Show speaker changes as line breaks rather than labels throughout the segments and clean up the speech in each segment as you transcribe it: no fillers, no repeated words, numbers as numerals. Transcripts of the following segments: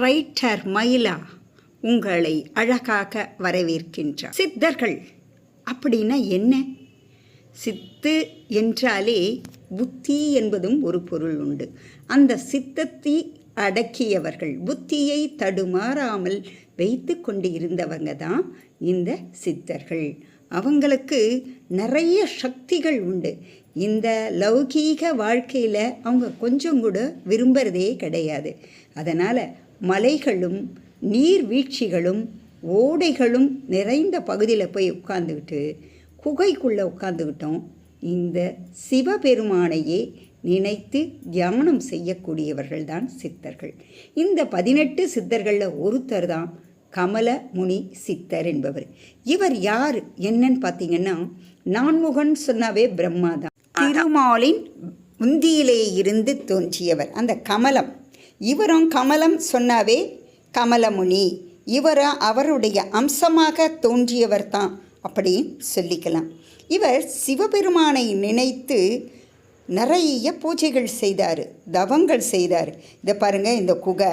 Writer மயிலா உங்களை அழகாக வரவேற்கின்றார். சித்தர்கள் அப்படின்னா என்ன? சித்து என்றாலே புத்தி என்பதும் ஒரு பொருள் உண்டு. அந்த சித்தத்தை அடக்கியவர்கள், புத்தியை தடுமாறாமல் வைத்து கொண்டு இருந்தவங்க தான் இந்த சித்தர்கள். அவங்களுக்கு நிறைய சக்திகள் உண்டு. இந்த லௌகீக வாழ்க்கையில் அவங்க கொஞ்சம் கூட விரும்புகிறதே கிடையாது. அதனால் மலைகளும் நீர்வீழ்ச்சிகளும் ஓடைகளும் நிறைந்த பகுதியில் போய் உட்காந்துக்கிட்டு குகைக்குள்ளே உட்காந்துக்கிட்டோம் இந்த சிவபெருமானையே நினைத்து தியானம் செய்யக்கூடியவர்கள் தான் சித்தர்கள். இந்த 18 சித்தர்களில் ஒருத்தர் தான் கமல முனி சித்தர் என்பவர். இவர் யார் என்னன்னு பார்த்தீங்கன்னா, நான்முகன் சொன்னாவே பிரம்மா தான். திருமாலின் உந்தியிலே இருந்து தோன்றியவர் அந்த கமலம். இவரும் கமலம் சொன்னாவே கமலமுனி, அவருடைய அம்சமாக தோன்றியவர் தான் அப்படின்னு சொல்லிக்கலாம். இவர் சிவபெருமானை நினைத்து நிறைய பூஜைகள் செய்தார், தவங்கள் செய்தார். இதை பாருங்கள், இந்த குகை,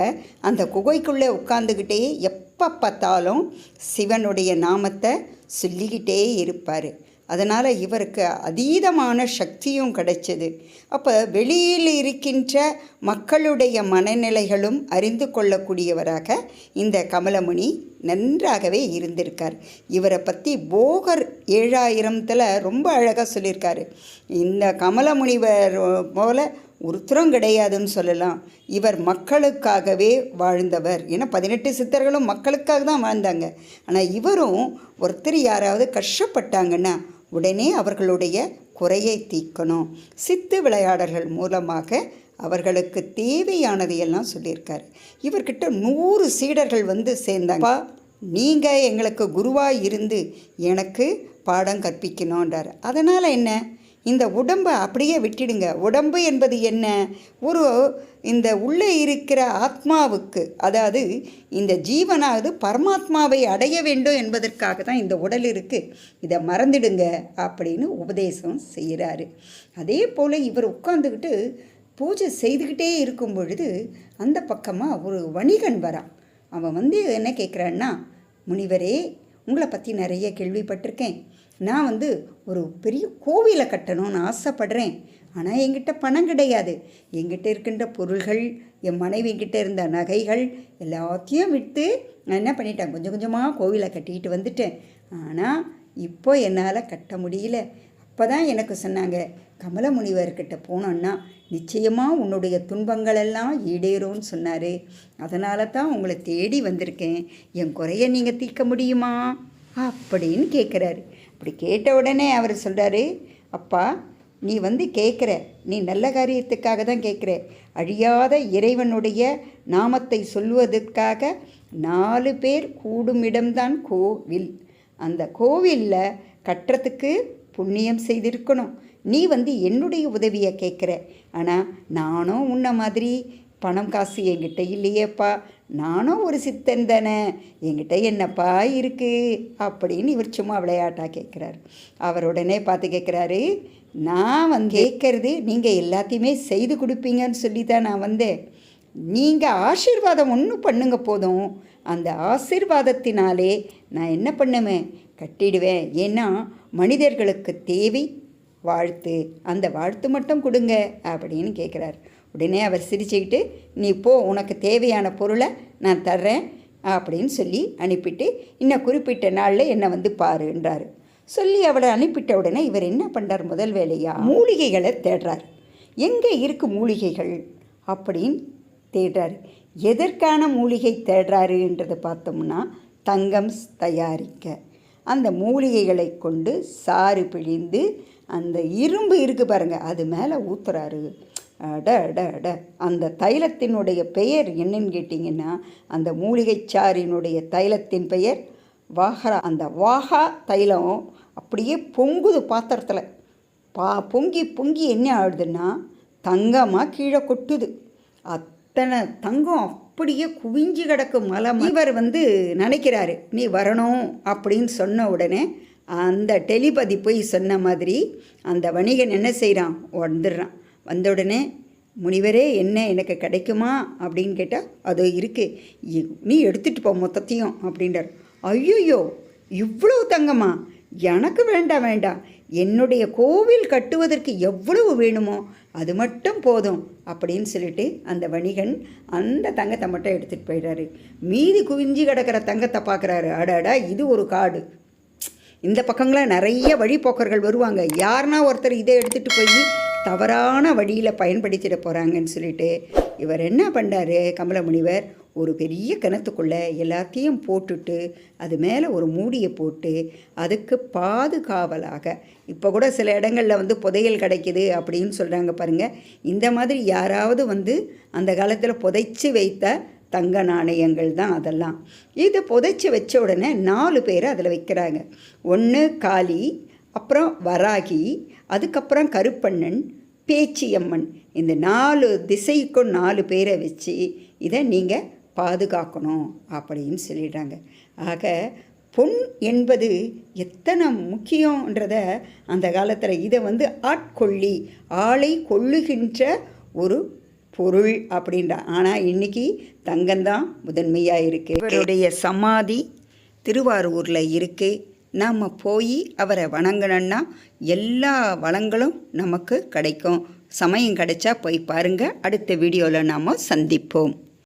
அந்த குகைக்குள்ளே உட்காந்துக்கிட்டே எப்போ பார்த்தாலும் சிவனுடைய நாமத்தை சொல்லிக்கிட்டே இருப்பார். அதனால் இவருக்கு அதீதமான சக்தியும் கிடைச்சது. அப்போ வெளியில் இருக்கின்ற மக்களுடைய மனநிலைகளும் அறிந்து கொள்ளக்கூடியவராக இந்த கமலமுனி நன்றாகவே இருந்திருக்கார். இவரை பற்றி போகர் 7000 ரொம்ப அழகாக சொல்லியிருக்காரு. இந்த கமலமுனிவர் போல ஒருத்தரும் கிடையாதுன்னு சொல்லலாம். இவர் மக்களுக்காகவே வாழ்ந்தவர். ஏன்னா 18 சித்தர்களும் மக்களுக்காக தான் வாழ்ந்தாங்க. ஆனால் இவரும் ஒருத்தர் யாராவது கஷ்டப்பட்டாங்கன்னா உடனே அவர்களுடைய குறையை தீர்க்கணும். சித்து விளையாடல்கள் மூலமாக அவர்களுக்கு தேவையானதையெல்லாம் சொல்லியிருக்காரு. இவர்கிட்ட 100 சீடர்கள் வந்து சேர்ந்தாங்க. நீங்கள் எங்களுக்கு குருவாக இருந்து எனக்கு பாடம் கற்பிக்கணுன்றார். அதனால் என்ன, இந்த உடம்பை அப்படியே விட்டுடுங்க. உடம்பு என்பது என்ன, இந்த உள்ளே இருக்கிற ஆத்மாவுக்கு, அதாவது இந்த ஜீவனாவது பரமாத்மாவை அடைய வேண்டும் என்பதற்காக தான் இந்த உடல் இருக்குது, இதை மறந்துடுங்க அப்படின்னு உபதேசம் செய்கிறாரு. அதே போல் இவர் உட்காந்துக்கிட்டு பூஜை செய்துக்கிட்டே இருக்கும் பொழுது அந்த பக்கமாக ஒரு வணிகன் வரான். அவன் வந்து என்ன கேட்குறான்னா, முனிவரே, உங்களை பற்றி நிறைய கேள்விப்பட்டிருக்கேன். நான் ஒரு பெரிய கோவிலை கட்டணும்னு ஆசைப்படுறேன். ஆனால் என்கிட்ட பணம் கிடையாது. என்கிட்ட இருக்கின்ற பொருள்கள், என் மனைவிக்கிட்ட இருந்த நகைகள் எல்லாத்தையும் விட்டு நான் என்ன பண்ணிட்டேன், கொஞ்சம் கொஞ்சமாக கோவிலை கட்டிக்கிட்டு வந்துட்டேன். ஆனால் இப்போ என்னால் கட்ட முடியல. அப்போ தான் எனக்கு சொன்னாங்க, கமல முனிவர்கிட்ட போனோன்னா நிச்சயமாக உன்னுடைய துன்பங்களெல்லாம் ஈடேறும்னு சொன்னார். அதனால தான் உங்களை தேடி வந்திருக்கேன். என் குறைய நீங்கள் தீர்க்க முடியுமா அப்படின்னு கேட்குறாரு. அப்படி கேட்ட உடனே அவர் சொல்கிறாரு, அப்பா, நீ கேட்குற, நீ நல்ல காரியத்துக்காக தான் கேட்குற. அழியாத இறைவனுடைய நாமத்தை சொல்வதற்காக 4 பேர் கூடும் இடம்தான் கோவில். அந்த கோவிலில் கட்டுறதுக்கு புண்ணியம் செய்திருக்கணும். நீ என்னுடைய உதவியை கேட்குற. ஆனால் நானும் உன்ன மாதிரி பணம் காசு என்கிட்ட இல்லையேப்பா, நானும் ஒரு சித்தன் தானே, என்கிட்ட என்னப்பா இருக்குது அப்படின்னு இவர் சும்மா விளையாட்டாக கேட்குறாரு. அவர் உடனே பார்த்து கேட்குறாரு, நான் கேட்குறது நீங்கள் எல்லாத்தையுமே செய்து கொடுப்பீங்கன்னு சொல்லி தான் நான் வந்தேன். நீங்கள் ஆசீர்வாதம் ஒன்று பண்ணுங்க போதும். அந்த ஆசீர்வாதத்தினாலே நான் என்ன பண்ணுவேன், கட்டிடுவேன். ஏன்னா மனிதர்களுக்கு தேவை வாழ்த்து, அந்த வாழ்த்து மட்டும் கொடுங்க அப்படின்னு கேட்குறாரு. உடனே அவர் சிரிச்சுக்கிட்டு, நீ போ, உனக்கு தேவையான பொருளை நான் தர்றேன் அப்படின்னு சொல்லி அனுப்பிட்டு, இன்னும் குறிப்பிட்ட நாளில் என்னை பாருன்றார். சொல்லி அவளை அனுப்பிட்ட உடனே இவர் என்ன பண்ணுறார், முதல் வேலையாக மூலிகைகளை தேடுறார். எங்கே இருக்குது மூலிகைகள் அப்படின்னு தேடுறாரு. எதற்கான மூலிகை தேடுறாருன்றதை பார்த்தோம்னா, தங்கம் தயாரிக்க அந்த மூலிகைகளை கொண்டு சாறு பிழிந்து அந்த இரும்பு இருக்குது பாருங்கள், அது மேலே ஊற்றுறாரு. அந்த தைலத்தினுடைய பெயர் என்னன்னு கேட்டிங்கன்னா, அந்த மூலிகை சாறினுடைய தைலத்தின் பெயர் வாகரா. அந்த வாகா தைலம் அப்படியே பொங்குது பாத்திரத்தில். பொங்கி பொங்கி என்ன ஆகுதுன்னா தங்கமாக கீழே கொட்டுது. அத்தனை தங்கம் அப்படியே குவிஞ்சு கிடக்கும் மலை. இவர் நினைக்கிறாரு, நீ வரணும் அப்படின்னு சொன்ன உடனே அந்த டெலிபதி போய் சொன்ன மாதிரி அந்த வணிகன் என்ன செய்கிறான், வந்துடுறான். வந்த உடனே முனிவரே என்ன எனக்கு கிடைக்குமா அப்படின்னு கேட்டால் அது இருக்குது, நீ எடுத்துகிட்டு போ மொத்தத்தையும் அப்படின்றார். ஐயோ, இவ்வளவு தங்கமா? எனக்கு வேண்டாம் வேண்டாம், என்னுடைய கோவில் கட்டுவதற்கு எவ்வளவு வேணுமோ அது மட்டும் போதும் அப்படின்னு சொல்லிட்டு அந்த வணிகன் அந்த தங்கத்தை மட்டும் எடுத்துகிட்டு போயிடுறாரு. மீதி குவிஞ்சி கிடக்கிற தங்கத்தை பார்க்குறாரு. அடாடா, இது ஒரு காடு, இந்த பக்கங்களாம் நிறைய வழிப்போக்கர்கள் வருவாங்க, யாருன்னா ஒருத்தர் இதை எடுத்துகிட்டு போய் தவறான வழியில் பயன்படுத்திட போகிறாங்கன்னு சொல்லிட்டு இவர் என்ன பண்ணுறாரு, கமலமுனிவர் ஒரு பெரிய கிணத்துக்குள்ளே எல்லாத்தையும் போட்டுட்டு அது மேலே ஒரு மூடியை போட்டு அதுக்கு பாதுகாவலாக, இப்போ கூட சில இடங்களில் வந்து புதையல் கிடைக்கிது அப்படின்னு சொல்கிறாங்க பாருங்கள், இந்த மாதிரி யாராவது வந்து அந்த காலத்தில் புதைச்சி வைத்த தங்க நாணயங்கள் தான் அதெல்லாம். இதை புதைச்சி வச்ச உடனே 4 பேரை அதில் வைக்கிறாங்க. ஒன்று காளி, அப்புறம் வராகி, அதுக்கப்புறம் கருப்பண்ணன், பேச்சியம்மன். இந்த 4 திசைக்கும் 4 பேரை வச்சு இதை நீங்கள் பாதுகாக்கணும் அப்படின்னு சொல்லிடுறாங்க. ஆக பொன் என்பது எத்தனை முக்கியன்றத அந்த காலத்தில் இதை வந்து ஆட்கொள்ளி, ஆளை கொள்ளுகின்ற ஒரு பொருள் அப்படின்றா. ஆனால் இன்றைக்கி தங்கம்தான் முதன்மையாக இருக்குது. இவருடைய சமாதி திருவாரூரில் இருக்குது. நாம் போய் அவரை வணங்கினோன்னா எல்லா வளங்களும் நமக்கு கிடைக்கும். சமயம் கிடைச்சா போய் பாருங்கள். அடுத்த வீடியோவில் நாம் சந்திப்போம்.